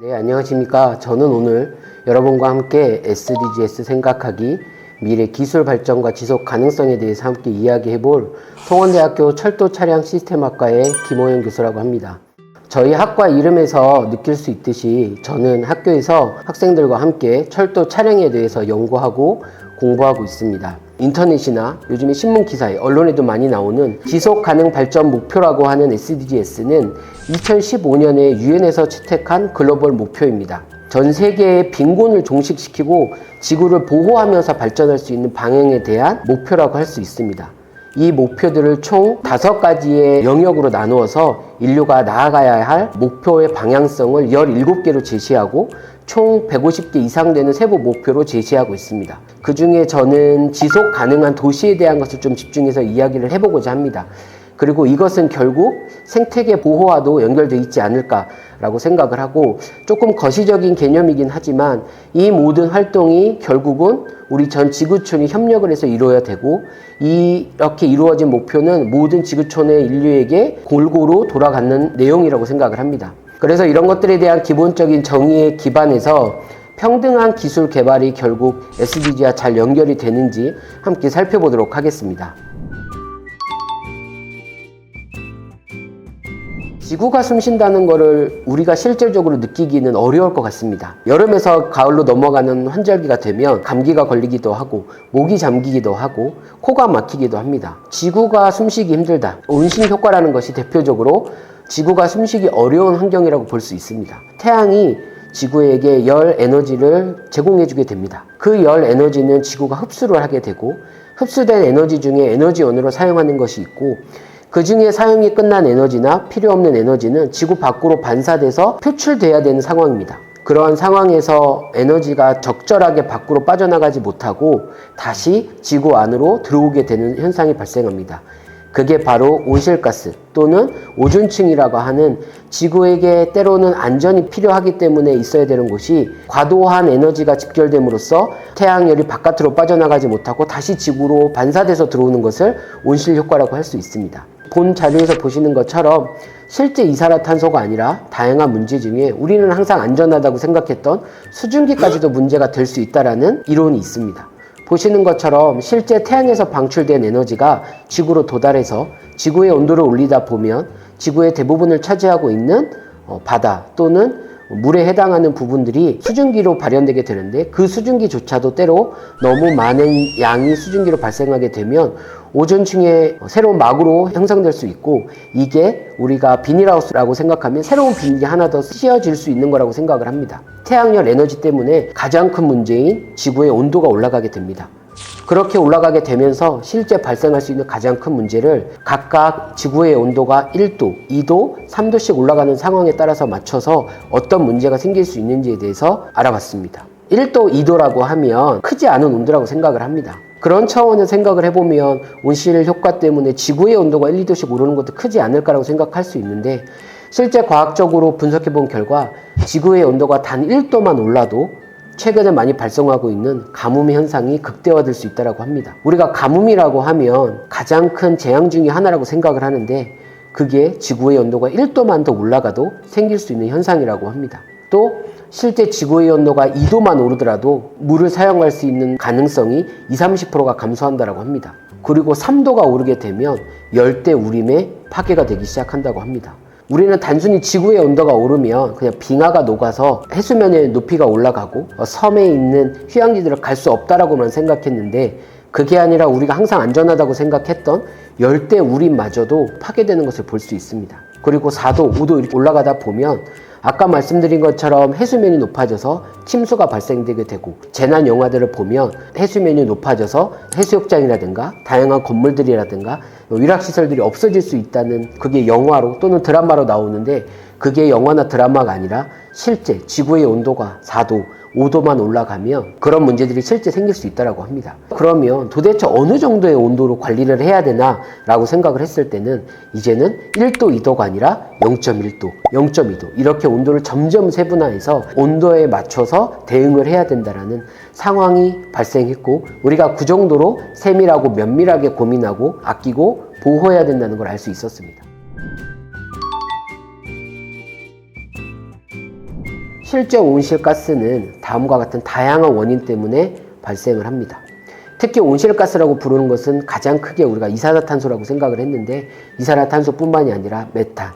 네, 안녕하십니까. 저는 오늘 여러분과 함께 SDGs 생각하기, 미래 기술 발전과 지속 가능성에 대해서 함께 이야기해 볼 송원대학교 철도차량 시스템학과의 김호영 교수라고 합니다. 저희 학과 이름에서 느낄 수 있듯이 저는 학교에서 학생들과 함께 철도 차량에 대해서 연구하고 공부하고 있습니다. 인터넷이나 요즘에 신문 기사에 언론에도 많이 나오는 지속 가능 발전 목표라고 하는 SDGs는 2015년에 유엔에서 채택한 글로벌 목표입니다. 전 세계의 빈곤을 종식시키고 지구를 보호하면서 발전할 수 있는 방향에 대한 목표라고 할 수 있습니다. 이 목표들을 총 5가지의 영역으로 나누어서 인류가 나아가야 할 목표의 방향성을 17개로 제시하고 총 150개 이상 되는 세부 목표로 제시하고 있습니다. 그 중에 저는 지속 가능한 도시에 대한 것을 좀 집중해서 이야기를 해보고자 합니다. 그리고 이것은 결국 생태계 보호와도 연결되어 있지 않을까라고 생각을 하고, 조금 거시적인 개념이긴 하지만 이 모든 활동이 결국은 우리 전 지구촌이 협력을 해서 이루어야 되고, 이렇게 이루어진 목표는 모든 지구촌의 인류에게 골고루 돌아가는 내용이라고 생각을 합니다. 그래서 이런 것들에 대한 기본적인 정의에 기반해서 평등한 기술 개발이 결국 SDG와 잘 연결이 되는지 함께 살펴보도록 하겠습니다. 지구가 숨쉰다는 것을 우리가 실질적으로 느끼기는 어려울 것 같습니다. 여름에서 가을로 넘어가는 환절기가 되면 감기가 걸리기도 하고 목이 잠기기도 하고 코가 막히기도 합니다. 지구가 숨쉬기 힘들다. 온실 효과라는 것이 대표적으로 지구가 숨쉬기 어려운 환경이라고 볼 수 있습니다. 태양이 지구에게 열 에너지를 제공해주게 됩니다. 그 열 에너지는 지구가 흡수를 하게 되고, 흡수된 에너지 중에 에너지원으로 사용하는 것이 있고, 그 중에 사용이 끝난 에너지나 필요 없는 에너지는 지구 밖으로 반사돼서 표출돼야 되는 상황입니다. 그러한 상황에서 에너지가 적절하게 밖으로 빠져나가지 못하고 다시 지구 안으로 들어오게 되는 현상이 발생합니다. 그게 바로 온실가스 또는 오존층이라고 하는, 지구에게 때로는 안전이 필요하기 때문에 있어야 되는 곳이 과도한 에너지가 집결됨으로써 태양열이 바깥으로 빠져나가지 못하고 다시 지구로 반사돼서 들어오는 것을 온실 효과라고 할 수 있습니다. 본 자료에서 보시는 것처럼 실제 이산화탄소가 아니라 다양한 문제 중에 우리는 항상 안전하다고 생각했던 수증기까지도 문제가 될 수 있다는 이론이 있습니다. 보시는 것처럼 실제 태양에서 방출된 에너지가 지구로 도달해서 지구의 온도를 올리다 보면 지구의 대부분을 차지하고 있는 바다 또는 물에 해당하는 부분들이 수증기로 발현되게 되는데, 그 수증기조차도 때로 너무 많은 양이 수증기로 발생하게 되면 오존층의 새로운 막으로 형성될 수 있고, 이게 우리가 비닐하우스라고 생각하면 새로운 비닐이 하나 더 씌워질 수 있는 거라고 생각을 합니다. 태양열 에너지 때문에 가장 큰 문제인 지구의 온도가 올라가게 됩니다. 그렇게 올라가게 되면서 실제 발생할 수 있는 가장 큰 문제를 각각 지구의 온도가 1도, 2도, 3도씩 올라가는 상황에 따라서 맞춰서 어떤 문제가 생길 수 있는지에 대해서 알아봤습니다. 1도, 2도라고 하면 크지 않은 온도라고 생각을 합니다. 그런 차원에서 생각을 해보면 온실 효과 때문에 지구의 온도가 1, 2도씩 오르는 것도 크지 않을까라고 생각할 수 있는데, 실제 과학적으로 분석해본 결과 지구의 온도가 단 1도만 올라도 최근에 많이 발생하고 있는 가뭄의 현상이 극대화될 수 있다고 합니다. 우리가 가뭄이라고 하면 가장 큰 재앙 중에 하나라고 생각을 하는데, 그게 지구의 온도가 1도만 더 올라가도 생길 수 있는 현상이라고 합니다. 또 실제 지구의 온도가 2도만 오르더라도 물을 사용할 수 있는 가능성이 20-30%가 감소한다고 합니다. 그리고 3도가 오르게 되면 열대우림의 파괴가 되기 시작한다고 합니다. 우리는 단순히 지구의 온도가 오르면 그냥 빙하가 녹아서 해수면의 높이가 올라가고 섬에 있는 휴양지들을 갈 수 없다라고만 생각했는데, 그게 아니라 우리가 항상 안전하다고 생각했던 열대우림마저도 파괴되는 것을 볼 수 있습니다. 그리고 4도, 5도 이렇게 올라가다 보면 아까 말씀드린 것처럼 해수면이 높아져서 침수가 발생되게 되고, 재난 영화들을 보면 해수면이 높아져서 해수욕장이라든가 다양한 건물들이라든가 위락시설들이 없어질 수 있다는, 그게 영화로 또는 드라마로 나오는데, 그게 영화나 드라마가 아니라 실제 지구의 온도가 4도, 5도만 올라가면 그런 문제들이 실제 생길 수 있다고 합니다. 그러면 도대체 어느 정도의 온도로 관리를 해야 되나 라고 생각을 했을 때는, 이제는 1도, 2도가 아니라 0.1도, 0.2도 이렇게 온도를 점점 세분화해서 온도에 맞춰서 대응을 해야 된다는 상황이 발생했고, 우리가 그 정도로 세밀하고 면밀하게 고민하고 아끼고 보호해야 된다는 걸 알 수 있었습니다. 실제 온실가스는 다음과 같은 다양한 원인 때문에 발생을 합니다. 특히 온실가스라고 부르는 것은 가장 크게 우리가 이산화탄소라고 생각을 했는데, 이산화탄소뿐만이 아니라 메탄,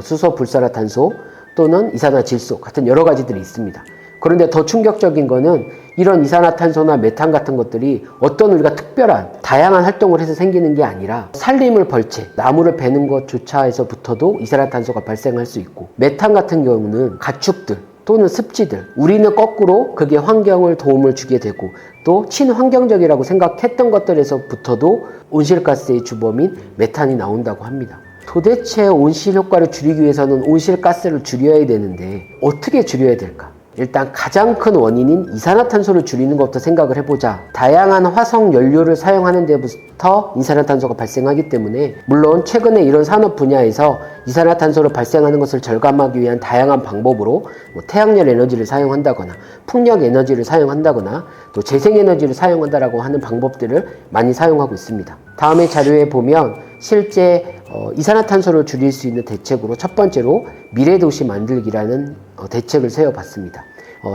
수소, 불산화탄소 또는 이산화질소 같은 여러 가지들이 있습니다. 그런데 더 충격적인 거는 이런 이산화탄소나 메탄 같은 것들이 어떤 우리가 특별한 다양한 활동을 해서 생기는 게 아니라 산림을 벌채, 나무를 베는 것조차에서부터도 이산화탄소가 발생할 수 있고, 메탄 같은 경우는 가축들 또는 습지들, 우리는 거꾸로 그게 환경을 도움을 주게 되고 또 친환경적이라고 생각했던 것들에서부터도 온실가스의 주범인 메탄이 나온다고 합니다. 도대체 온실 효과를 줄이기 위해서는 온실가스를 줄여야 되는데 어떻게 줄여야 될까? 일단 가장 큰 원인인 이산화탄소를 줄이는 것부터 생각을 해보자. 다양한 화석 연료를 사용하는 데부터 이산화탄소가 발생하기 때문에, 물론 최근에 이런 산업 분야에서 이산화탄소를 발생하는 것을 절감하기 위한 다양한 방법으로 태양열 에너지를 사용한다거나 풍력 에너지를 사용한다거나 또 재생에너지를 사용한다라고 하는 방법들을 많이 사용하고 있습니다. 다음의 자료에 보면 실제 이산화탄소를 줄일 수 있는 대책으로 첫 번째로 미래도시 만들기라는 대책을 세워봤습니다.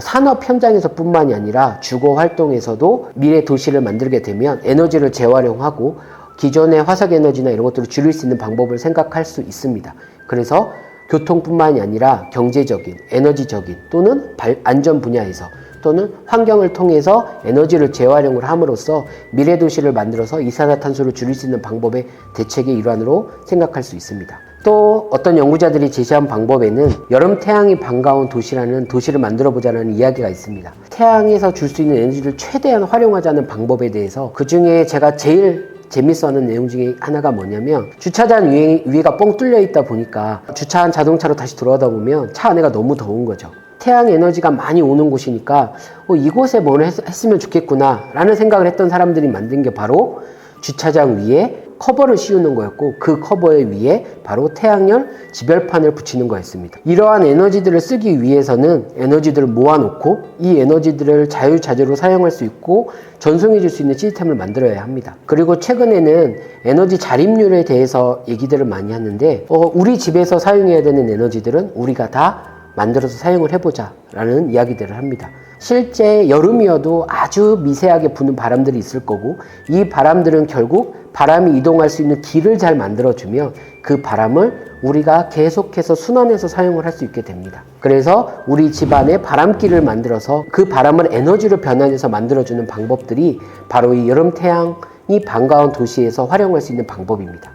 산업 현장에서 뿐만이 아니라 주거 활동에서도 미래 도시를 만들게 되면 에너지를 재활용하고 기존의 화석 에너지나 이런 것들을 줄일 수 있는 방법을 생각할 수 있습니다. 그래서 교통뿐만이 아니라 경제적인, 에너지적인 또는 안전 분야에서 또는 환경을 통해서 에너지를 재활용을 함으로써 미래 도시를 만들어서 이산화탄소를 줄일 수 있는 방법의 대책의 일환으로 생각할 수 있습니다. 또 어떤 연구자들이 제시한 방법에는 여름 태양이 반가운 도시라는 도시를 만들어 보자는 이야기가 있습니다. 태양에서 줄 수 있는 에너지를 최대한 활용하자는 방법에 대해서, 그 중에 제가 제일 재밌어하는 내용 중에 하나가 뭐냐면, 주차장 위에가 뻥 뚫려 있다 보니까 주차한 자동차로 다시 돌아오다 보면 차 안에가 너무 더운 거죠. 태양 에너지가 많이 오는 곳이니까 이곳에 뭘 했으면 좋겠구나 라는 생각을 했던 사람들이 만든 게 바로 주차장 위에 커버를 씌우는 거였고, 그 커버의 위에 바로 태양열 지별판을 붙이는 거였습니다. 이러한 에너지들을 쓰기 위해서는 에너지들을 모아놓고 이 에너지들을 자유자재로 사용할 수 있고 전송해 줄 수 있는 시스템을 만들어야 합니다. 그리고 최근에는 에너지 자립률에 대해서 얘기들을 많이 하는데, 우리 집에서 사용해야 되는 에너지들은 우리가 다 만들어서 사용을 해보자 라는 이야기들을 합니다. 실제 여름이어도 아주 미세하게 부는 바람들이 있을 거고, 이 바람들은 결국 바람이 이동할 수 있는 길을 잘 만들어주면 그 바람을 우리가 계속해서 순환해서 사용을 할 수 있게 됩니다. 그래서 우리 집안에 바람길을 만들어서 그 바람을 에너지로 변환해서 만들어주는 방법들이 바로 이 여름 태양이 반가운 도시에서 활용할 수 있는 방법입니다.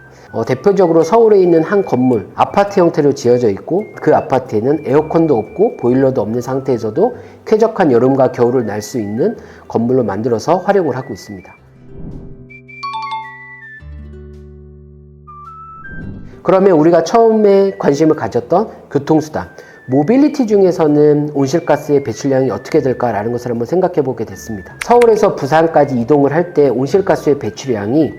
대표적으로 서울에 있는 한 건물, 아파트 형태로 지어져 있고, 그 아파트에는 에어컨도 없고 보일러도 없는 상태에서도 쾌적한 여름과 겨울을 날 수 있는 건물로 만들어서 활용을 하고 있습니다. 그러면 우리가 처음에 관심을 가졌던 교통수단, 모빌리티 중에서는 온실가스의 배출량이 어떻게 될까라는 것을 한번 생각해 보게 됐습니다. 서울에서 부산까지 이동을 할 때 온실가스의 배출량이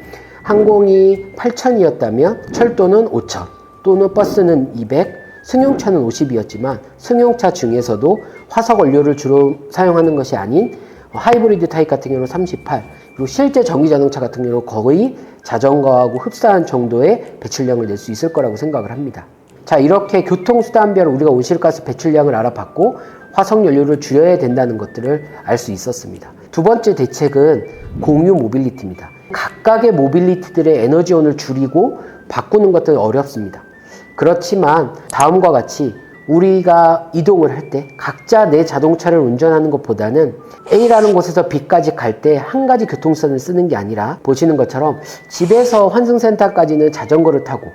항공이 8,000이었다면 철도는 5,000, 또는 버스는 200, 승용차는 50이었지만 승용차 중에서도 화석 원료를 주로 사용하는 것이 아닌 하이브리드 타입 같은 경우는 38, 그리고 실제 전기자동차 같은 경우는 거의 자전거하고 흡사한 정도의 배출량을 낼 수 있을 거라고 생각을 합니다. 자, 이렇게 교통수단별 우리가 온실가스 배출량을 알아봤고 화석연료를 줄여야 된다는 것들을 알 수 있었습니다. 두 번째 대책은 공유 모빌리티입니다. 각각의 모빌리티들의 에너지원을 줄이고 바꾸는 것들은 어렵습니다. 그렇지만 다음과 같이 우리가 이동을 할 때 각자 내 자동차를 운전하는 것보다는 A라는 곳에서 B까지 갈 때 한 가지 교통수단을 쓰는 게 아니라, 보시는 것처럼 집에서 환승센터까지는 자전거를 타고,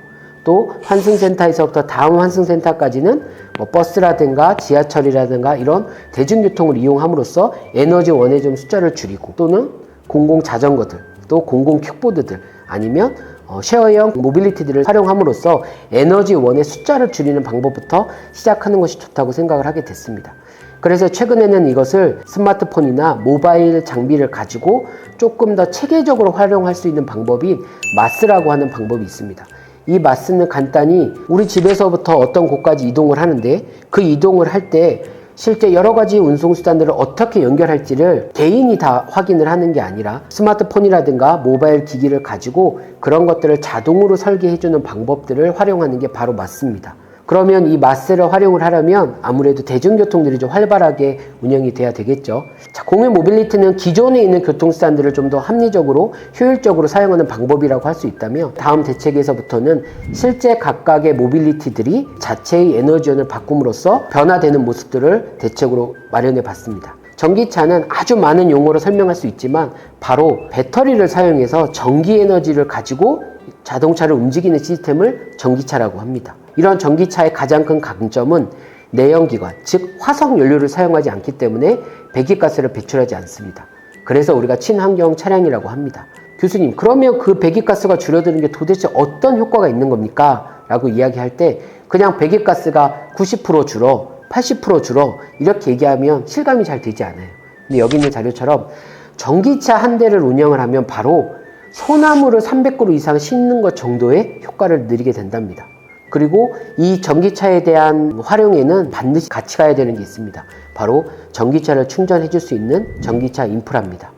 또 환승센터에서부터 다음 환승센터까지는 버스라든가 지하철이라든가 이런 대중교통을 이용함으로써 에너지원의 좀 숫자를 줄이고, 또는 공공자전거들, 또 공공킥보드들, 아니면 쉐어형 모빌리티들을 활용함으로써 에너지원의 숫자를 줄이는 방법부터 시작하는 것이 좋다고 생각을 하게 됐습니다. 그래서 최근에는 이것을 스마트폰이나 모바일 장비를 가지고 조금 더 체계적으로 활용할 수 있는 방법인 마스라고 하는 방법이 있습니다. 이 마스는 간단히 우리 집에서부터 어떤 곳까지 이동을 하는데, 그 이동을 할 때 실제 여러 가지 운송수단들을 어떻게 연결할지를 개인이 다 확인을 하는 게 아니라 스마트폰이라든가 모바일 기기를 가지고 그런 것들을 자동으로 설계해주는 방법들을 활용하는 게 바로 마스입니다. 그러면 이 마스를 활용을 하려면 아무래도 대중교통들이 좀 활발하게 운영이 돼야 되겠죠. 자, 공유 모빌리티는 기존에 있는 교통수단들을 좀 더 합리적으로 효율적으로 사용하는 방법이라고 할 수 있다며, 다음 대책에서부터는 실제 각각의 모빌리티들이 자체의 에너지원을 바꿈으로써 변화되는 모습들을 대책으로 마련해 봤습니다. 전기차는 아주 많은 용어로 설명할 수 있지만 바로 배터리를 사용해서 전기 에너지를 가지고 자동차를 움직이는 시스템을 전기차라고 합니다. 이런 전기차의 가장 큰 강점은 내연기관, 즉 화석연료를 사용하지 않기 때문에 배기가스를 배출하지 않습니다. 그래서 우리가 친환경 차량이라고 합니다. 교수님, 그러면 그 배기가스가 줄어드는 게 도대체 어떤 효과가 있는 겁니까? 라고 이야기할 때 그냥 배기가스가 90% 줄어, 80% 줄어 이렇게 얘기하면 실감이 잘 되지 않아요. 근데 여기 있는 자료처럼 전기차 한 대를 운영을 하면 바로 소나무를 300그루 이상 심는 것 정도의 효과를 누리게 된답니다. 그리고 이 전기차에 대한 활용에는 반드시 같이 가야 되는 게 있습니다. 바로 전기차를 충전해 줄 수 있는 전기차 인프라입니다.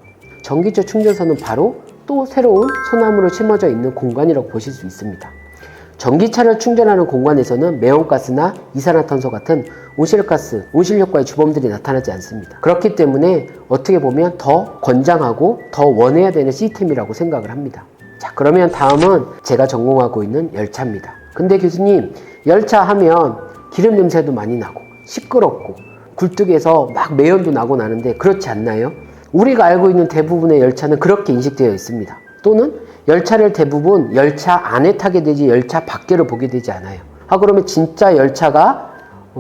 전기차 충전소는 바로 또 새로운 소나무로 심어져 있는 공간이라고 보실 수 있습니다. 전기차를 충전하는 공간에서는 매운가스나 이산화탄소 같은 온실가스, 온실효과의 주범들이 나타나지 않습니다. 그렇기 때문에 어떻게 보면 더 건장하고 더 원해야 되는 시스템이라고 생각을 합니다. 자, 그러면 다음은 제가 전공하고 있는 열차입니다. 근데 교수님, 열차 하면 기름 냄새도 많이 나고 시끄럽고 굴뚝에서 막 매연도 나고 나는데 그렇지 않나요? 우리가 알고 있는 대부분의 열차는 그렇게 인식되어 있습니다. 또는 열차를 대부분 열차 안에 타게 되지 열차 밖으로 보게 되지 않아요. 그러면 진짜 열차가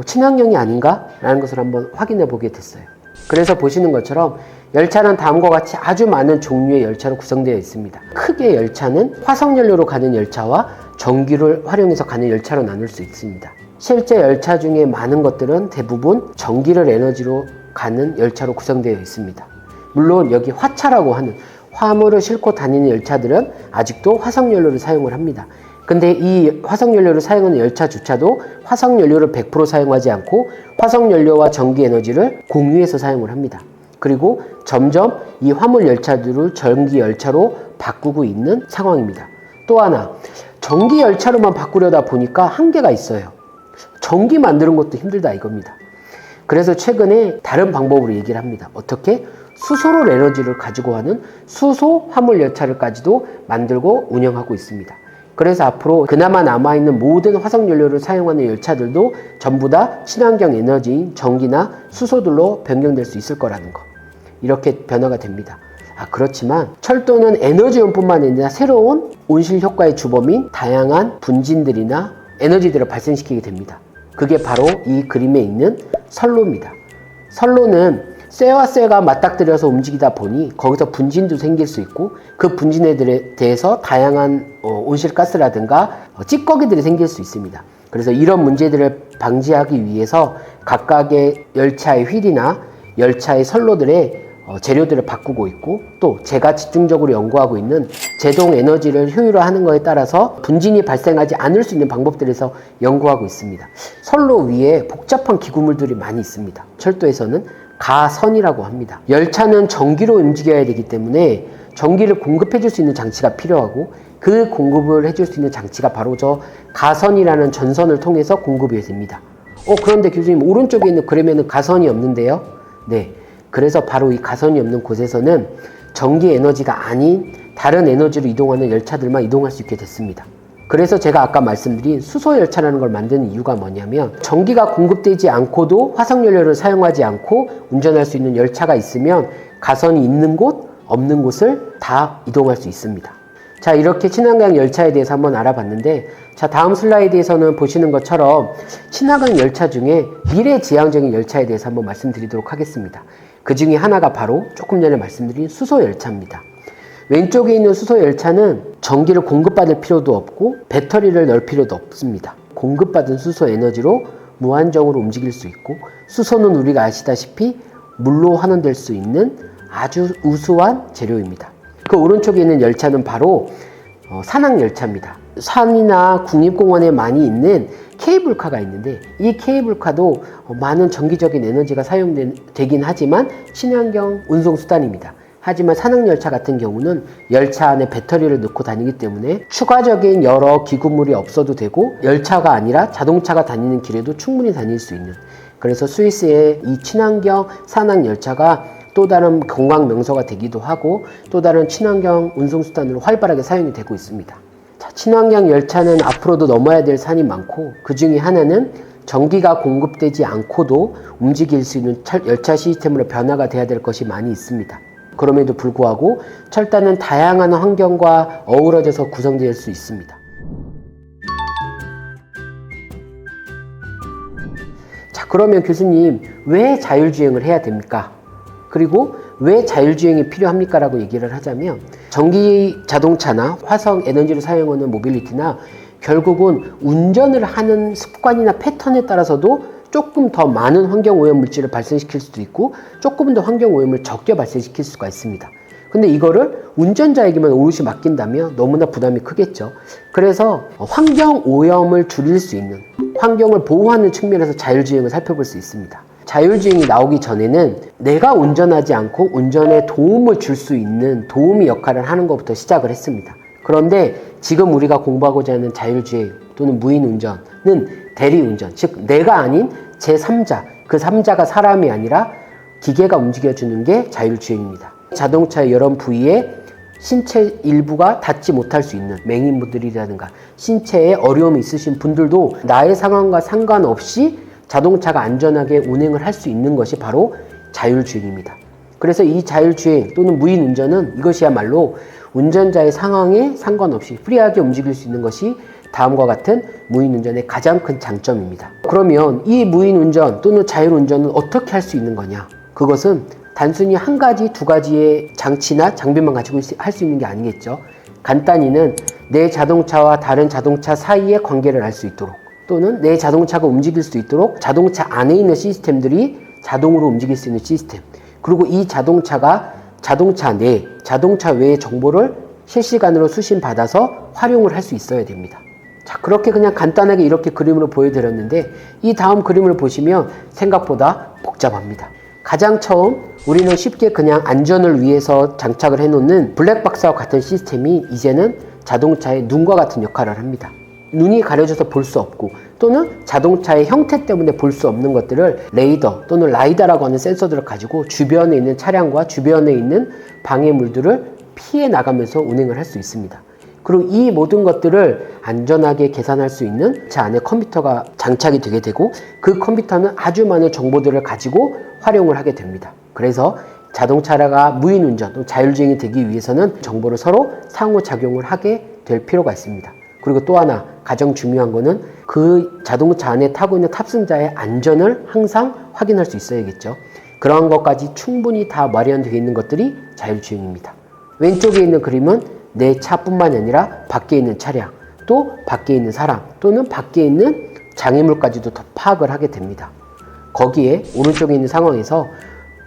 친환경이 아닌가? 라는 것을 한번 확인해 보게 됐어요. 그래서 보시는 것처럼 열차는 다음과 같이 아주 많은 종류의 열차로 구성되어 있습니다. 크게 열차는 화석연료로 가는 열차와 전기를 활용해서 가는 열차로 나눌 수 있습니다. 실제 열차 중에 많은 것들은 대부분 전기를 에너지로 가는 열차로 구성되어 있습니다. 물론 여기 화차라고 하는 화물을 싣고 다니는 열차들은 아직도 화석연료를 사용을 합니다. 근데 이 화석연료를 사용하는 열차조차도 화석연료를 100% 사용하지 않고 화석연료와 전기에너지를 공유해서 사용을 합니다. 그리고 점점 이 화물 열차들을 전기 열차로 바꾸고 있는 상황입니다. 또 하나, 전기 열차로만 바꾸려다 보니까 한계가 있어요. 전기 만드는 것도 힘들다 이겁니다. 그래서 최근에 다른 방법으로 얘기를 합니다. 어떻게? 수소로 에너지를 가지고 하는 수소 화물 열차를까지도 만들고 운영하고 있습니다. 그래서 앞으로 그나마 남아있는 모든 화석연료를 사용하는 열차들도 전부 다 친환경 에너지인 전기나 수소들로 변경될 수 있을 거라는 거. 이렇게 변화가 됩니다. 그렇지만 철도는 에너지원뿐만 아니라 새로운 온실 효과의 주범인 다양한 분진들이나 에너지들을 발생시키게 됩니다. 그게 바로 이 그림에 있는 선로입니다. 선로는 쇠와 쇠가 맞닥뜨려서 움직이다 보니 거기서 분진도 생길 수 있고 그 분진에 대해서 다양한 온실가스라든가 찌꺼기들이 생길 수 있습니다. 그래서 이런 문제들을 방지하기 위해서 각각의 열차의 휠이나 열차의 선로들의 재료들을 바꾸고 있고, 또 제가 집중적으로 연구하고 있는 제동 에너지를 효율화하는 것에 따라서 분진이 발생하지 않을 수 있는 방법들에서 연구하고 있습니다. 선로 위에 복잡한 기구물들이 많이 있습니다. 철도에서는 가선이라고 합니다. 열차는 전기로 움직여야 되기 때문에 전기를 공급해 줄 수 있는 장치가 필요하고, 그 공급을 해줄 수 있는 장치가 바로 저 가선이라는 전선을 통해서 공급이 됩니다. 그런데 교수님, 오른쪽에 있는 그림에는 가선이 없는데요? 네. 그래서 바로 이 가선이 없는 곳에서는 전기 에너지가 아닌 다른 에너지로 이동하는 열차들만 이동할 수 있게 됐습니다. 그래서 제가 아까 말씀드린 수소 열차라는 걸 만드는 이유가 뭐냐면, 전기가 공급되지 않고도 화석연료를 사용하지 않고 운전할 수 있는 열차가 있으면 가선이 있는 곳, 없는 곳을 다 이동할 수 있습니다. 자, 이렇게 친환경 열차에 대해서 한번 알아봤는데, 자, 다음 슬라이드에서는 보시는 것처럼 친환경 열차 중에 미래지향적인 열차에 대해서 한번 말씀드리도록 하겠습니다. 그 중에 하나가 바로 조금 전에 말씀드린 수소 열차입니다. 왼쪽에 있는 수소 열차는 전기를 공급받을 필요도 없고 배터리를 넣을 필요도 없습니다. 공급받은 수소 에너지로 무한정으로 움직일 수 있고, 수소는 우리가 아시다시피 물로 환원될 수 있는 아주 우수한 재료입니다. 그 오른쪽에 있는 열차는 바로 산악열차입니다. 산이나 국립공원에 많이 있는 케이블카가 있는데, 이 케이블카도 많은 전기적인 에너지가 사용되긴 하지만 친환경 운송수단입니다. 하지만 산악열차 같은 경우는 열차 안에 배터리를 넣고 다니기 때문에 추가적인 여러 기구물이 없어도 되고 열차가 아니라 자동차가 다니는 길에도 충분히 다닐 수 있는, 그래서 스위스의 이 친환경 산악열차가 또 다른 관광 명소가 되기도 하고 또 다른 친환경 운송수단으로 활발하게 사용이 되고 있습니다. 자, 친환경 열차는 앞으로도 넘어야 될 산이 많고 그 중에 하나는 전기가 공급되지 않고도 움직일 수 있는 열차 시스템으로 변화가 돼야 될 것이 많이 있습니다. 그럼에도 불구하고 철도는 다양한 환경과 어우러져서 구성될 수 있습니다. 자, 그러면 교수님, 왜 자율주행을 해야 됩니까? 그리고 왜 자율주행이 필요합니까? 라고 얘기를 하자면 전기 자동차나 화석 에너지를 사용하는 모빌리티나 결국은 운전을 하는 습관이나 패턴에 따라서도 조금 더 많은 환경오염 물질을 발생시킬 수도 있고 조금 더 환경오염을 적게 발생시킬 수가 있습니다. 근데 이거를 운전자에게만 오롯이 맡긴다면 너무나 부담이 크겠죠. 그래서 환경오염을 줄일 수 있는, 환경을 보호하는 측면에서 자율주행을 살펴볼 수 있습니다. 자율주행이 나오기 전에는 내가 운전하지 않고 운전에 도움을 줄 수 있는 도우미 역할을 하는 것부터 시작을 했습니다. 그런데 지금 우리가 공부하고자 하는 자율주행 또는 무인운전은 대리운전, 즉 내가 아닌 제3자, 그 3자가 사람이 아니라 기계가 움직여주는 게 자율주행입니다. 자동차의 여러 부위에 신체 일부가 닿지 못할 수 있는 맹인분들이라든가 신체에 어려움이 있으신 분들도 나의 상황과 상관없이 자동차가 안전하게 운행을 할 수 있는 것이 바로 자율주행입니다. 그래서 이 자율주행 또는 무인운전은 이것이야말로 운전자의 상황에 상관없이 프리하게 움직일 수 있는 것이 다음과 같은 무인운전의 가장 큰 장점입니다. 그러면 이 무인운전 또는 자율운전은 어떻게 할 수 있는 거냐? 그것은 단순히 한 가지, 두 가지의 장치나 장비만 가지고 할 수 있는 게 아니겠죠. 간단히는 내 자동차와 다른 자동차 사이의 관계를 알 수 있도록, 또는 내 자동차가 움직일 수 있도록 자동차 안에 있는 시스템들이 자동으로 움직일 수 있는 시스템, 그리고 이 자동차가 자동차 내, 자동차 외의 정보를 실시간으로 수신받아서 활용을 할 수 있어야 됩니다. 자, 그렇게 그냥 간단하게 이렇게 그림으로 보여드렸는데 이 다음 그림을 보시면 생각보다 복잡합니다. 가장 처음 우리는 쉽게 그냥 안전을 위해서 장착을 해놓는 블랙박스와 같은 시스템이 이제는 자동차의 눈과 같은 역할을 합니다. 눈이 가려져서 볼 수 없고 또는 자동차의 형태 때문에 볼 수 없는 것들을 레이더 또는 라이다라고 하는 센서들을 가지고 주변에 있는 차량과 주변에 있는 방해물들을 피해 나가면서 운행을 할 수 있습니다. 그리고 이 모든 것들을 안전하게 계산할 수 있는 차 안에 컴퓨터가 장착이 되게 되고 그 컴퓨터는 아주 많은 정보들을 가지고 활용을 하게 됩니다. 그래서 자동차가 무인운전 또는 자율주행이 되기 위해서는 정보를 서로 상호작용을 하게 될 필요가 있습니다. 그리고 또 하나 가장 중요한 거는 그 자동차 안에 타고 있는 탑승자의 안전을 항상 확인할 수 있어야겠죠. 그러한 것까지 충분히 다 마련되어 있는 것들이 자율주행입니다. 왼쪽에 있는 그림은 내 차뿐만이 아니라 밖에 있는 차량, 또 밖에 있는 사람, 또는 밖에 있는 장애물까지도 더 파악을 하게 됩니다. 거기에 오른쪽에 있는 상황에서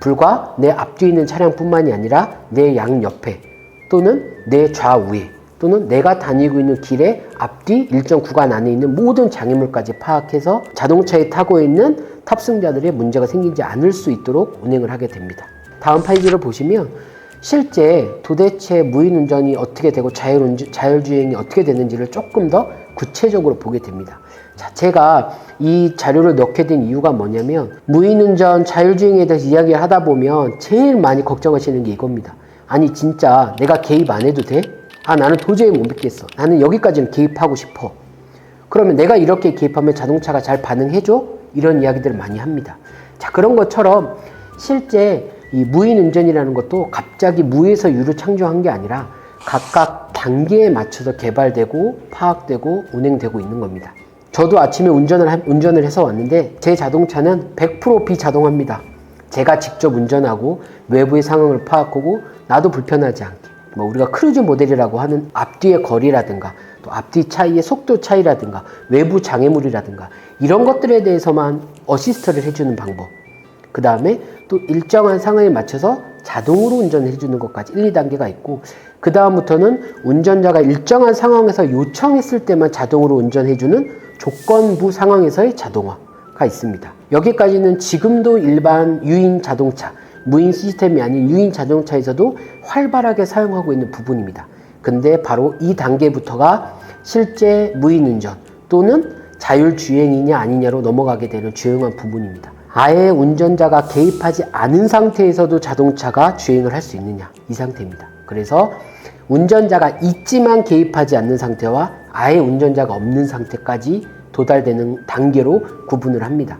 불과 내 앞뒤에 있는 차량뿐만이 아니라 내 양옆에 또는 내 좌우에 또는 내가 다니고 있는 길의 앞뒤 일정 구간 안에 있는 모든 장애물까지 파악해서 자동차에 타고 있는 탑승자들의 문제가 생기지 않을 수 있도록 운행을 하게 됩니다. 다음 페이지를 보시면 실제 도대체 무인운전이 어떻게 되고 자율주행이 어떻게 되는지를 조금 더 구체적으로 보게 됩니다. 자, 제가 이 자료를 넣게 된 이유가 뭐냐면 무인운전, 자율주행에 대해서 이야기를 하다 보면 제일 많이 걱정하시는 게 이겁니다. 아니 진짜 내가 개입 안 해도 돼? 아, 나는 도저히 못 믿겠어. 나는 여기까지는 개입하고 싶어. 그러면 내가 이렇게 개입하면 자동차가 잘 반응해줘? 이런 이야기들을 많이 합니다. 자, 그런 것처럼 실제 이 무인운전이라는 것도 갑자기 무에서 유를 창조한 게 아니라 각각 단계에 맞춰서 개발되고 파악되고 운행되고 있는 겁니다. 저도 아침에 운전을 해서 왔는데 제 자동차는 100% 비자동합니다. 제가 직접 운전하고 외부의 상황을 파악하고 나도 불편하지 않게 우리가 크루즈 모델이라고 하는 앞뒤의 거리라든가 또 앞뒤 차이의 속도 차이라든가 외부 장애물이라든가 이런 것들에 대해서만 어시스트를 해주는 방법, 그 다음에 또 일정한 상황에 맞춰서 자동으로 운전을 해주는 것까지 1, 2단계가 있고 그 다음부터는 운전자가 일정한 상황에서 요청했을 때만 자동으로 운전해주는 조건부 상황에서의 자동화가 있습니다. 여기까지는 지금도 일반 유인 자동차, 무인 시스템이 아닌 유인 자동차에서도 활발하게 사용하고 있는 부분입니다. 근데 바로 이 단계부터가 실제 무인 운전 또는 자율주행이냐 아니냐로 넘어가게 되는 중요한 부분입니다. 아예 운전자가 개입하지 않은 상태에서도 자동차가 주행을 할 수 있느냐, 이 상태입니다. 그래서 운전자가 있지만 개입하지 않는 상태와 아예 운전자가 없는 상태까지 도달되는 단계로 구분을 합니다.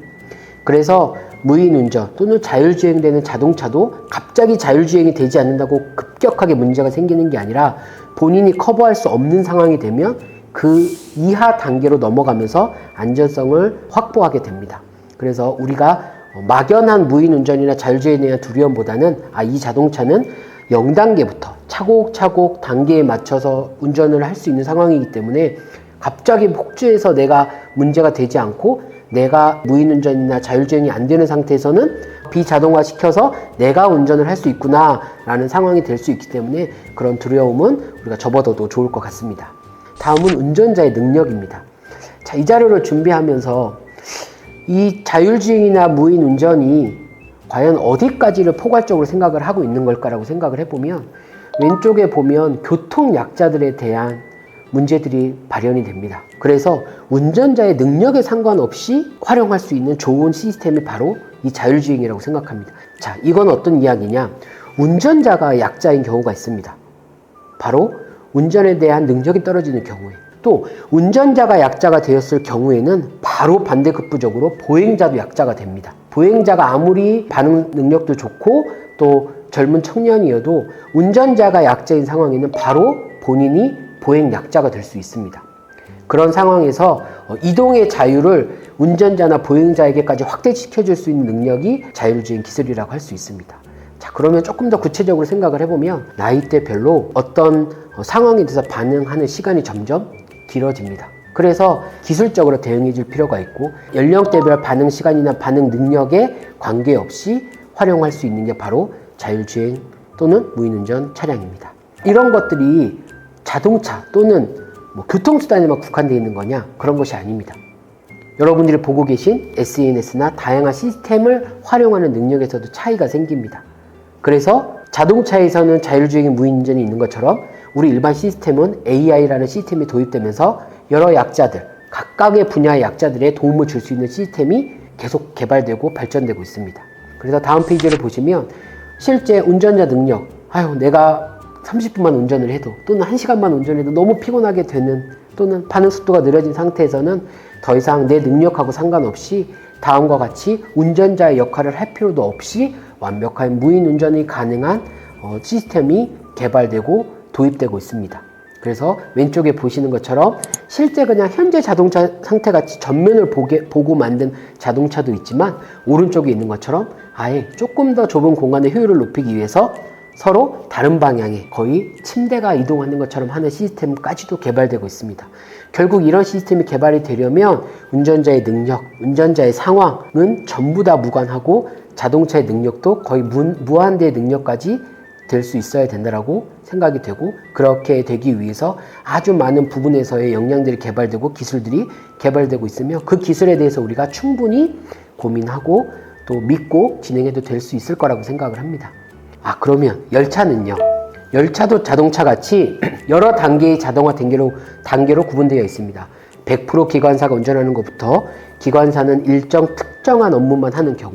그래서 무인 운전 또는 자율주행되는 자동차도 갑자기 자율주행이 되지 않는다고 급격하게 문제가 생기는 게 아니라 본인이 커버할 수 없는 상황이 되면 그 이하 단계로 넘어가면서 안전성을 확보하게 됩니다. 그래서 우리가 막연한 무인 운전이나 자율주행에 대한 두려움보다는 이 자동차는 0단계부터 차곡차곡 단계에 맞춰서 운전을 할 수 있는 상황이기 때문에 갑자기 폭주해서 내가 문제가 되지 않고 내가 무인 운전이나 자율주행이 안 되는 상태에서는 비자동화 시켜서 내가 운전을 할 수 있구나 라는 상황이 될 수 있기 때문에 그런 두려움은 우리가 접어둬도 좋을 것 같습니다. 다음은 운전자의 능력입니다. 자, 이 자료를 준비하면서 이 자율주행이나 무인 운전이 과연 어디까지를 포괄적으로 생각을 하고 있는 걸까라고 생각을 해보면 왼쪽에 보면 교통약자들에 대한 문제들이 발현이 됩니다. 그래서 운전자의 능력에 상관없이 활용할 수 있는 좋은 시스템이 바로 이 자율주행이라고 생각합니다. 자, 이건 어떤 이야기냐? 운전자가 약자인 경우가 있습니다. 바로 운전에 대한 능력이 떨어지는 경우에, 또 운전자가 약자가 되었을 경우에는 바로 반대급부적으로 보행자도 약자가 됩니다. 보행자가 아무리 반응 능력도 좋고 또 젊은 청년이어도 운전자가 약자인 상황에는 바로 본인이 보행 약자가 될 수 있습니다. 그런 상황에서 이동의 자유를 운전자나 보행자에게까지 확대시켜 줄 수 있는 능력이 자율주행 기술이라고 할 수 있습니다. 자, 그러면 조금 더 구체적으로 생각을 해보면 나이대별로 어떤 상황에 대해서 반응하는 시간이 점점 길어집니다. 그래서 기술적으로 대응해 줄 필요가 있고 연령대별 반응 시간이나 반응 능력에 관계없이 활용할 수 있는 게 바로 자율주행 또는 무인운전 차량입니다. 이런 것들이 자동차 또는 교통수단에만 국한되어 있는 거냐? 그런 것이 아닙니다. 여러분들이 보고 계신 SNS나 다양한 시스템을 활용하는 능력에서도 차이가 생깁니다. 그래서 자동차에서는 자율주행이 무인운전이 있는 것처럼 우리 일반 시스템은 AI라는 시스템이 도입되면서 여러 약자들, 각각의 분야의 약자들의 도움을 줄 수 있는 시스템이 계속 개발되고 발전되고 있습니다. 그래서 다음 페이지를 보시면 실제 운전자 능력, 내가 30분만 운전을 해도 또는 1시간만 운전해도 너무 피곤하게 되는 또는 반응 속도가 느려진 상태에서는 더 이상 내 능력하고 상관없이 다음과 같이 운전자의 역할을 할 필요도 없이 완벽한 무인 운전이 가능한 시스템이 개발되고 도입되고 있습니다. 그래서 왼쪽에 보시는 것처럼 실제 그냥 현재 자동차 상태같이 전면을 보고 만든 자동차도 있지만 오른쪽에 있는 것처럼 아예 조금 더 좁은 공간의 효율을 높이기 위해서 서로 다른 방향에 거의 침대가 이동하는 것처럼 하는 시스템까지도 개발되고 있습니다. 결국 이런 시스템이 개발이 되려면 운전자의 능력, 운전자의 상황은 전부 다 무관하고 자동차의 능력도 거의 무한대의 능력까지 될 수 있어야 된다라고 생각이 되고 그렇게 되기 위해서 아주 많은 부분에서의 역량들이 개발되고 기술들이 개발되고 있으며 그 기술에 대해서 우리가 충분히 고민하고 또 믿고 진행해도 될 수 있을 거라고 생각을 합니다. 그러면 열차는요? 열차도 자동차같이 여러 단계의 자동화 단계로 구분되어 있습니다. 100% 기관사가 운전하는 것부터 기관사는 일정 특정한 업무만 하는 경우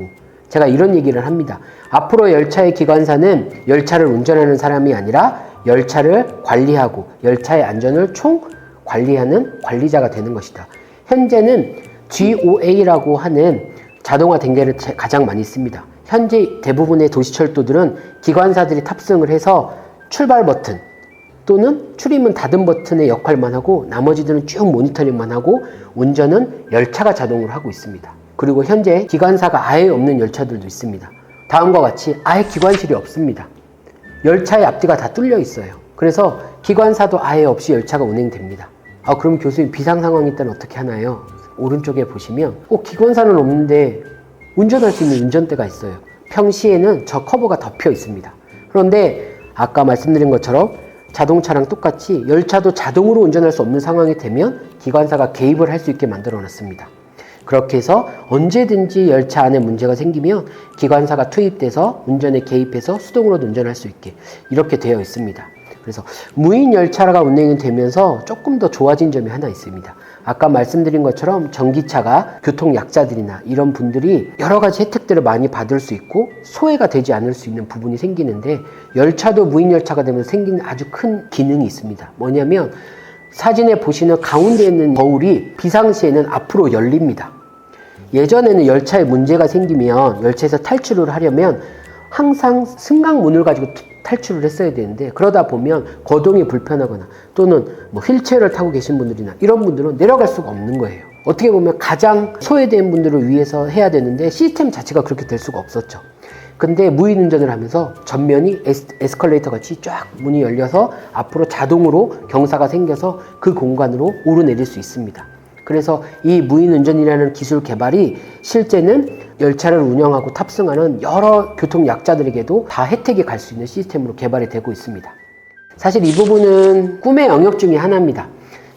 제가 이런 얘기를 합니다. 앞으로 열차의 기관사는 열차를 운전하는 사람이 아니라 열차를 관리하고 열차의 안전을 총 관리하는 관리자가 되는 것이다. 현재는 GOA라고 하는 자동화 단계를 가장 많이 씁니다. 현재 대부분의 도시철도들은 기관사들이 탑승을 해서 출발 버튼 또는 출입문 닫은 버튼의 역할만 하고 나머지들은 쭉 모니터링만 하고 운전은 열차가 자동으로 하고 있습니다. 그리고 현재 기관사가 아예 없는 열차들도 있습니다. 다음과 같이 아예 기관실이 없습니다. 열차의 앞뒤가 다 뚫려 있어요. 그래서 기관사도 아예 없이 열차가 운행됩니다. 그럼 교수님 비상 상황일 때는 어떻게 하나요? 오른쪽에 보시면 기관사는 없는데 운전할 수 있는 운전대가 있어요. 평시에는 저 커버가 덮여 있습니다. 그런데 아까 말씀드린 것처럼 자동차랑 똑같이 열차도 자동으로 운전할 수 없는 상황이 되면 기관사가 개입을 할 수 있게 만들어 놨습니다. 그렇게 해서 언제든지 열차 안에 문제가 생기면 기관사가 투입돼서 운전에 개입해서 수동으로 운전할 수 있게 이렇게 되어 있습니다. 그래서 무인 열차가 운행이 되면서 조금 더 좋아진 점이 하나 있습니다. 아까 말씀드린 것처럼 전기차가 교통약자들이나 이런 분들이 여러 가지 혜택들을 많이 받을 수 있고 소외가 되지 않을 수 있는 부분이 생기는데, 열차도 무인 열차가 되면서 생기는 아주 큰 기능이 있습니다. 뭐냐면 사진에 보시는 가운데 있는 거울이 비상시에는 앞으로 열립니다. 예전에는 열차에 문제가 생기면 열차에서 탈출을 하려면 항상 승강문을 가지고 탈출을 했어야 되는데, 그러다 보면 거동이 불편하거나 또는 뭐 휠체어를 타고 계신 분들이나 이런 분들은 내려갈 수가 없는 거예요. 어떻게 보면 가장 소외된 분들을 위해서 해야 되는데 시스템 자체가 그렇게 될 수가 없었죠. 근데 무인 운전을 하면서 전면이 에스컬레이터 같이 쫙 문이 열려서 앞으로 자동으로 경사가 생겨서 그 공간으로 오르내릴 수 있습니다. 그래서 이 무인 운전이라는 기술 개발이 실제는 열차를 운영하고 탑승하는 여러 교통 약자들에게도 다 혜택이 갈 수 있는 시스템으로 개발이 되고 있습니다. 사실 이 부분은 꿈의 영역 중에 하나입니다.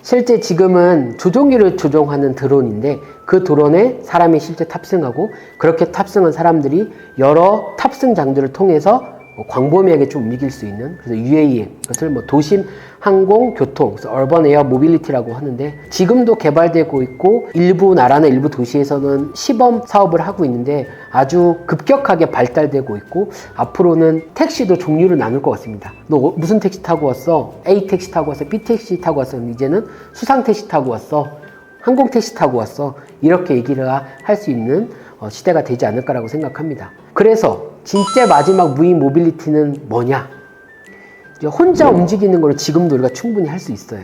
실제 지금은 조종기를 조종하는 드론인데, 그 드론에 사람이 실제 탑승하고 그렇게 탑승한 사람들이 여러 탑승장들을 통해서 광범위하게 좀 움직일 수 있는, 그래서 UAM, 이것을 뭐 도심 항공 교통, 그래서 얼번 에어 모빌리티라고 하는데, 지금도 개발되고 있고 일부 나라나 일부 도시에서는 시범 사업을 하고 있는데 아주 급격하게 발달되고 있고, 앞으로는 택시도 종류를 나눌 것 같습니다. 너 무슨 택시 타고 왔어? A 택시 타고 왔어? B 택시 타고 왔어? 이제는 수상 택시 타고 왔어? 항공 택시 타고 왔어? 이렇게 얘기를 할 수 있는 시대가 되지 않을까라고 생각합니다. 그래서 진짜 마지막 무인 모빌리티는 뭐냐? 혼자 움직이는 걸 지금도 우리가 충분히 할 수 있어요.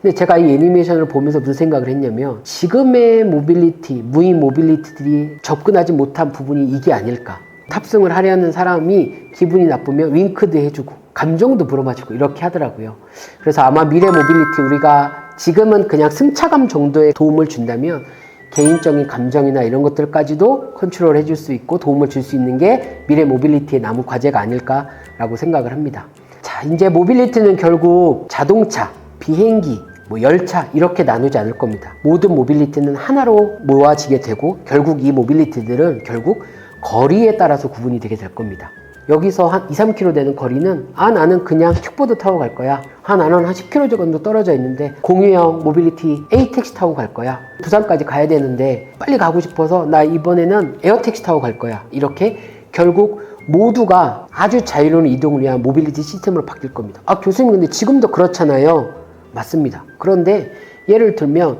근데 제가 이 애니메이션을 보면서 무슨 생각을 했냐면, 지금의 모빌리티, 무인 모빌리티들이 접근하지 못한 부분이 이게 아닐까. 탑승을 하려는 사람이 기분이 나쁘면 윙크도 해주고 감정도 불어마주고 이렇게 하더라고요. 그래서 아마 미래 모빌리티, 우리가 지금은 그냥 승차감 정도의 도움을 준다면 개인적인 감정이나 이런 것들까지도 컨트롤 해줄 수 있고 도움을 줄 수 있는 게 미래 모빌리티의 남은 과제가 아닐까라고 생각을 합니다. 자, 이제 모빌리티는 결국 자동차, 비행기, 뭐 열차 이렇게 나누지 않을 겁니다. 모든 모빌리티는 하나로 모아지게 되고, 결국 이 모빌리티들은 결국 거리에 따라서 구분이 되게 될 겁니다. 여기서 한 2-3km 되는 거리는 나는 그냥 킥보드 타고 갈 거야. 나는 한 10km 정도 떨어져 있는데 공유형 모빌리티 A 택시 타고 갈 거야. 부산까지 가야 되는데 빨리 가고 싶어서 나 이번에는 에어 택시 타고 갈 거야. 이렇게 결국 모두가 아주 자유로운 이동을 위한 모빌리티 시스템으로 바뀔 겁니다. 교수님, 근데 지금도 그렇잖아요. 맞습니다. 그런데 예를 들면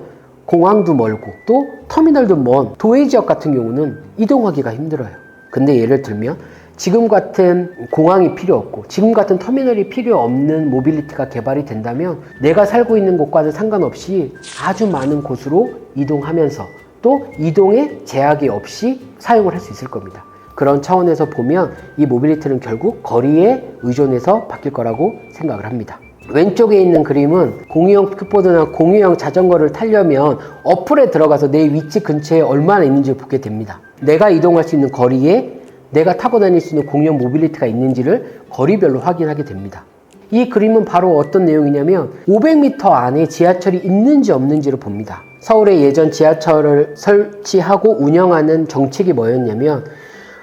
공항도 멀고 또 터미널도 먼 도외 지역 같은 경우는 이동하기가 힘들어요. 근데 예를 들면 지금 같은 공항이 필요 없고 지금 같은 터미널이 필요 없는 모빌리티가 개발이 된다면 내가 살고 있는 곳과는 상관없이 아주 많은 곳으로 이동하면서 또 이동에 제약이 없이 사용을 할 수 있을 겁니다. 그런 차원에서 보면 이 모빌리티는 결국 거리에 의존해서 바뀔 거라고 생각을 합니다. 왼쪽에 있는 그림은 공유형 킥보드나 공유형 자전거를 타려면 어플에 들어가서 내 위치 근처에 얼마나 있는지 보게 됩니다. 내가 이동할 수 있는 거리에 내가 타고 다닐 수 있는 공유형 모빌리티가 있는지를 거리별로 확인하게 됩니다. 이 그림은 바로 어떤 내용이냐면 500m 안에 지하철이 있는지 없는지를 봅니다. 서울에 예전 지하철을 설치하고 운영하는 정책이 뭐였냐면,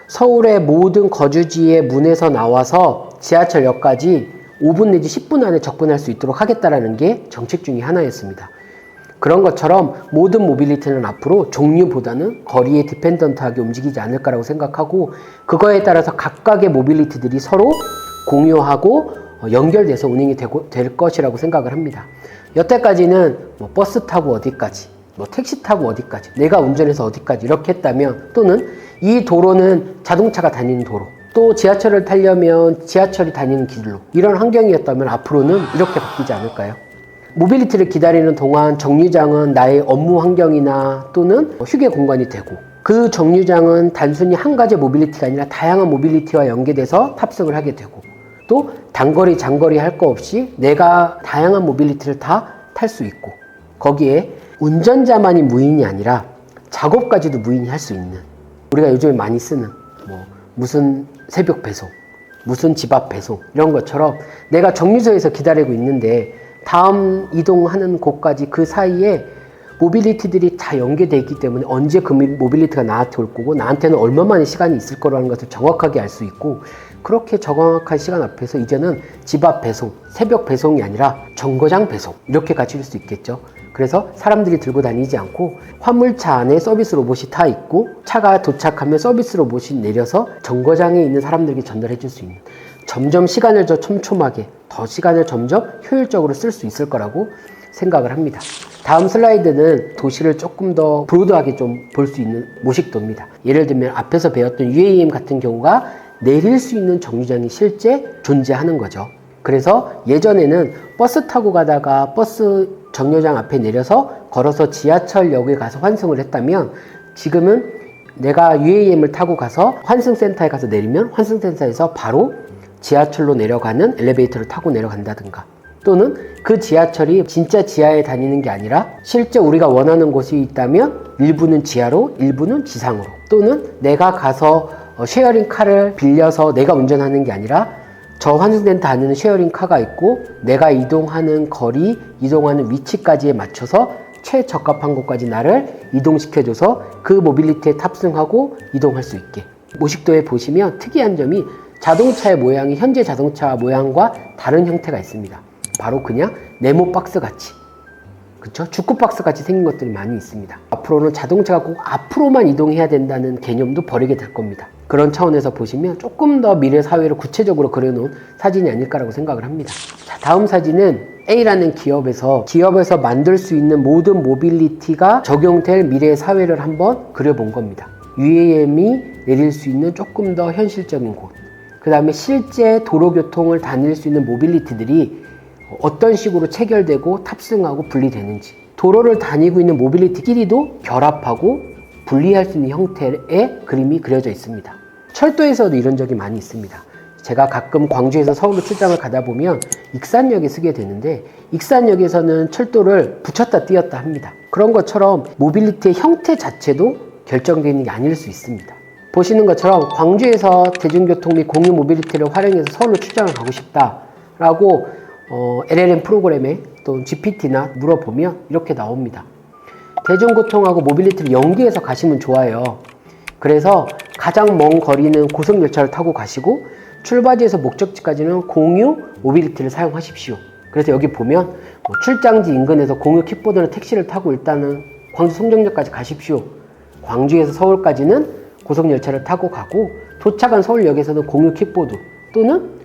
서울의 모든 거주지의 문에서 나와서 지하철역까지 5분 내지 10분 안에 접근할 수 있도록 하겠다라는 게 정책 중에 하나였습니다. 그런 것처럼 모든 모빌리티는 앞으로 종류보다는 거리에 디펜던트하게 움직이지 않을까라고 생각하고, 그거에 따라서 각각의 모빌리티들이 서로 공유하고 연결돼서 운행이 될 것이라고 생각을 합니다. 여태까지는 뭐 버스 타고 어디까지, 뭐 택시 타고 어디까지, 내가 운전해서 어디까지 이렇게 했다면, 또는 이 도로는 자동차가 다니는 도로, 또 지하철을 타려면 지하철이 다니는 길로, 이런 환경이었다면 앞으로는 이렇게 바뀌지 않을까요? 모빌리티를 기다리는 동안 정류장은 나의 업무 환경이나 또는 휴게 공간이 되고, 그 정류장은 단순히 한 가지 모빌리티가 아니라 다양한 모빌리티와 연계돼서 탑승을 하게 되고, 또 단거리 장거리 할 거 없이 내가 다양한 모빌리티를 다 탈 수 있고, 거기에 운전자만이 무인이 아니라 작업까지도 무인이 할 수 있는, 우리가 요즘에 많이 쓰는 뭐 무슨 새벽 배송, 무슨 집 앞 배송 이런 것처럼 내가 정류소에서 기다리고 있는데 다음 이동하는 곳까지 그 사이에 모빌리티들이 다 연계되어 있기 때문에 언제 그 모빌리티가 나한테 올 거고 나한테는 얼마만의 시간이 있을 거라는 것을 정확하게 알 수 있고, 그렇게 정확한 시간 앞에서 이제는 집 앞 배송, 새벽 배송이 아니라 정거장 배송 이렇게 갖출 수 있겠죠. 그래서 사람들이 들고 다니지 않고 화물차 안에 서비스 로봇이 타 있고 차가 도착하면 서비스 로봇이 내려서 정거장에 있는 사람들에게 전달해 줄 수 있는, 점점 시간을 더 촘촘하게, 더 시간을 점점 효율적으로 쓸 수 있을 거라고 생각을 합니다. 다음 슬라이드는 도시를 조금 더 브로드하게 좀 볼 수 있는 모식도입니다. 예를 들면 앞에서 배웠던 UAM 같은 경우가 내릴 수 있는 정류장이 실제 존재하는 거죠. 그래서 예전에는 버스 타고 가다가 버스 정류장 앞에 내려서 걸어서 지하철역에 가서 환승을 했다면, 지금은 내가 UAM을 타고 가서 환승센터에 가서 내리면 환승센터에서 바로 지하철로 내려가는 엘리베이터를 타고 내려간다든가, 또는 그 지하철이 진짜 지하에 다니는 게 아니라 실제 우리가 원하는 곳이 있다면 일부는 지하로, 일부는 지상으로, 또는 내가 가서 쉐어링 카를 빌려서 내가 운전하는 게 아니라 저 환승센터 안에는 쉐어링 카가 있고 내가 이동하는 거리, 이동하는 위치까지에 맞춰서 최적합한 곳까지 나를 이동시켜줘서 그 모빌리티에 탑승하고 이동할 수 있게. 모식도에 보시면 특이한 점이 자동차의 모양이 현재 자동차 모양과 다른 형태가 있습니다. 바로 그냥 네모 박스 같이, 그쵸? 축구 박스 같이 생긴 것들이 많이 있습니다. 앞으로는 자동차가 꼭 앞으로만 이동해야 된다는 개념도 버리게 될 겁니다. 그런 차원에서 보시면 조금 더 미래 사회를 구체적으로 그려놓은 사진이 아닐까라고 생각을 합니다. 자, 다음 사진은 A라는 기업에서 만들 수 있는 모든 모빌리티가 적용될 미래 사회를 한번 그려본 겁니다. UAM이 내릴 수 있는 조금 더 현실적인 곳, 그 다음에 실제 도로교통을 다닐 수 있는 모빌리티들이 어떤 식으로 체결되고 탑승하고 분리되는지, 도로를 다니고 있는 모빌리티끼리도 결합하고 분리할 수 있는 형태의 그림이 그려져 있습니다. 철도에서도 이런 적이 많이 있습니다. 제가 가끔 광주에서 서울로 출장을 가다 보면 익산역에 쓰게 되는데, 익산역에서는 철도를 붙였다 띄었다 합니다. 그런 것처럼 모빌리티의 형태 자체도 결정되는 게 아닐 수 있습니다. 보시는 것처럼 광주에서 대중교통 및 공유 모빌리티를 활용해서 서울로 출장을 가고 싶다라고 LLM 프로그램에 또 GPT나 물어보면 이렇게 나옵니다. 대중교통하고 모빌리티를 연계해서 가시면 좋아요. 그래서 가장 먼 거리는 고속열차를 타고 가시고 출발지에서 목적지까지는 공유 모빌리티를 사용하십시오. 그래서 여기 보면 출장지 인근에서 공유 킥보드나 택시를 타고 일단은 광주 송정역까지 가십시오. 광주에서 서울까지는 고속열차를 타고 가고 도착한 서울역에서는 공유 킥보드 또는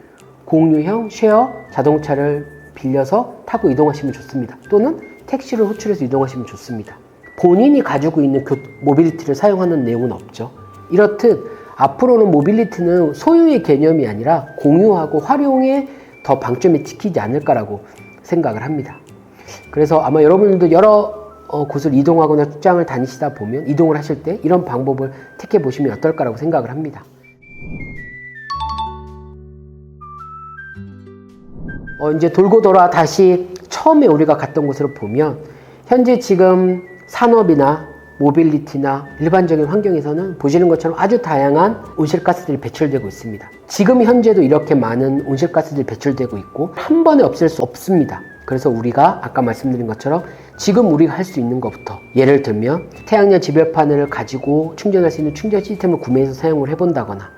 공유형 쉐어 자동차를 빌려서 타고 이동하시면 좋습니다. 또는 택시를 호출해서 이동하시면 좋습니다. 본인이 가지고 있는 그 모빌리티를 사용하는 내용은 없죠. 이렇듯 앞으로는 모빌리티는 소유의 개념이 아니라 공유하고 활용에 더 방점이 찍히지 않을까라고 생각을 합니다. 그래서 아마 여러분들도 여러 곳을 이동하거나 출장을 다니시다 보면 이동을 하실 때 이런 방법을 택해 보시면 어떨까라고 생각을 합니다. 이제 돌고 돌아 다시 처음에 우리가 갔던 곳으로 보면, 현재 지금 산업이나 모빌리티나 일반적인 환경에서는 보시는 것처럼 아주 다양한 온실가스들이 배출되고 있습니다. 지금 현재도 이렇게 많은 온실가스들이 배출되고 있고 한 번에 없앨 수 없습니다. 그래서 우리가 아까 말씀드린 것처럼 지금 우리가 할 수 있는 것부터, 예를 들면 태양열 지별판을 가지고 충전할 수 있는 충전 시스템을 구매해서 사용을 해본다거나,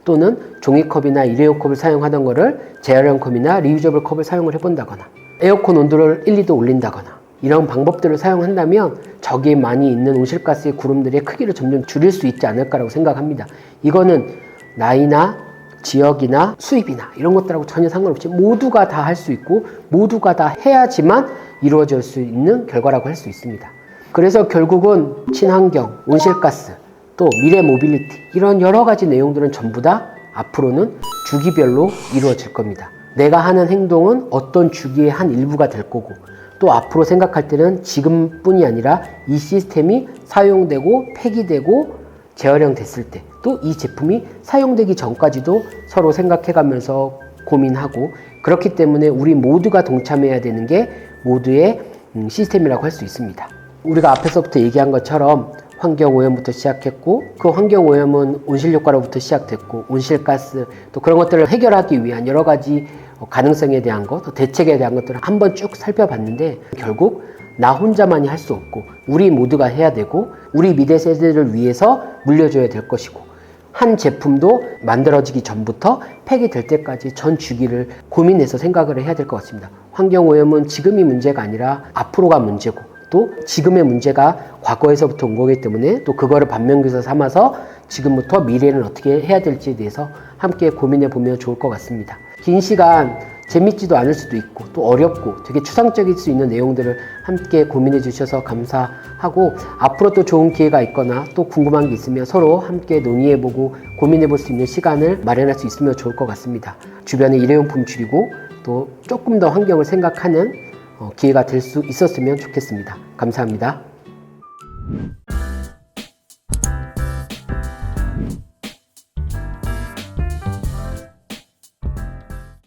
또는 종이컵이나 일회용 컵을 사용하던 거를 재활용 컵이나 리유저블 컵을 사용을 해본다거나, 에어컨 온도를 1, 2도 올린다거나, 이런 방법들을 사용한다면 저기에 많이 있는 온실가스의 구름들의 크기를 점점 줄일 수 있지 않을까라고 생각합니다. 이거는 나이나 지역이나 수입이나 이런 것들하고 전혀 상관없이 모두가 다 할 수 있고 모두가 다 해야지만 이루어질 수 있는 결과라고 할 수 있습니다. 그래서 결국은 친환경, 온실가스, 또 미래 모빌리티, 이런 여러 가지 내용들은 전부 다 앞으로는 주기별로 이루어질 겁니다. 내가 하는 행동은 어떤 주기의 한 일부가 될 거고, 또 앞으로 생각할 때는 지금뿐이 아니라 이 시스템이 사용되고 폐기되고 재활용 됐을 때, 또 이 제품이 사용되기 전까지도 서로 생각해가면서 고민하고, 그렇기 때문에 우리 모두가 동참해야 되는 게 모두의 시스템이라고 할 수 있습니다. 우리가 앞에서부터 얘기한 것처럼 환경오염부터 시작했고, 그 환경오염은 온실효과로부터 시작됐고, 온실가스, 또 그런 것들을 해결하기 위한 여러 가지 가능성에 대한 것, 또 대책에 대한 것들을 한번 쭉 살펴봤는데, 결국 나 혼자만이 할 수 없고 우리 모두가 해야 되고 우리 미래 세대를 위해서 물려줘야 될 것이고 한 제품도 만들어지기 전부터 폐기될 때까지 전 주기를 고민해서 생각을 해야 될 것 같습니다. 환경오염은 지금이 문제가 아니라 앞으로가 문제고 또 지금의 문제가 과거에서부터 온 거기 때문에 또 그거를 반면교사 삼아서 지금부터 미래는 어떻게 해야 될지에 대해서 함께 고민해 보면 좋을 것 같습니다. 긴 시간 재밌지도 않을 수도 있고 또 어렵고 되게 추상적일 수 있는 내용들을 함께 고민해 주셔서 감사하고 앞으로 또 좋은 기회가 있거나 또 궁금한 게 있으면 서로 함께 논의해 보고 고민해 볼 수 있는 시간을 마련할 수 있으면 좋을 것 같습니다. 주변에 일회용품 줄이고 또 조금 더 환경을 생각하는 기회가 될 수 있었으면 좋겠습니다. 감사합니다.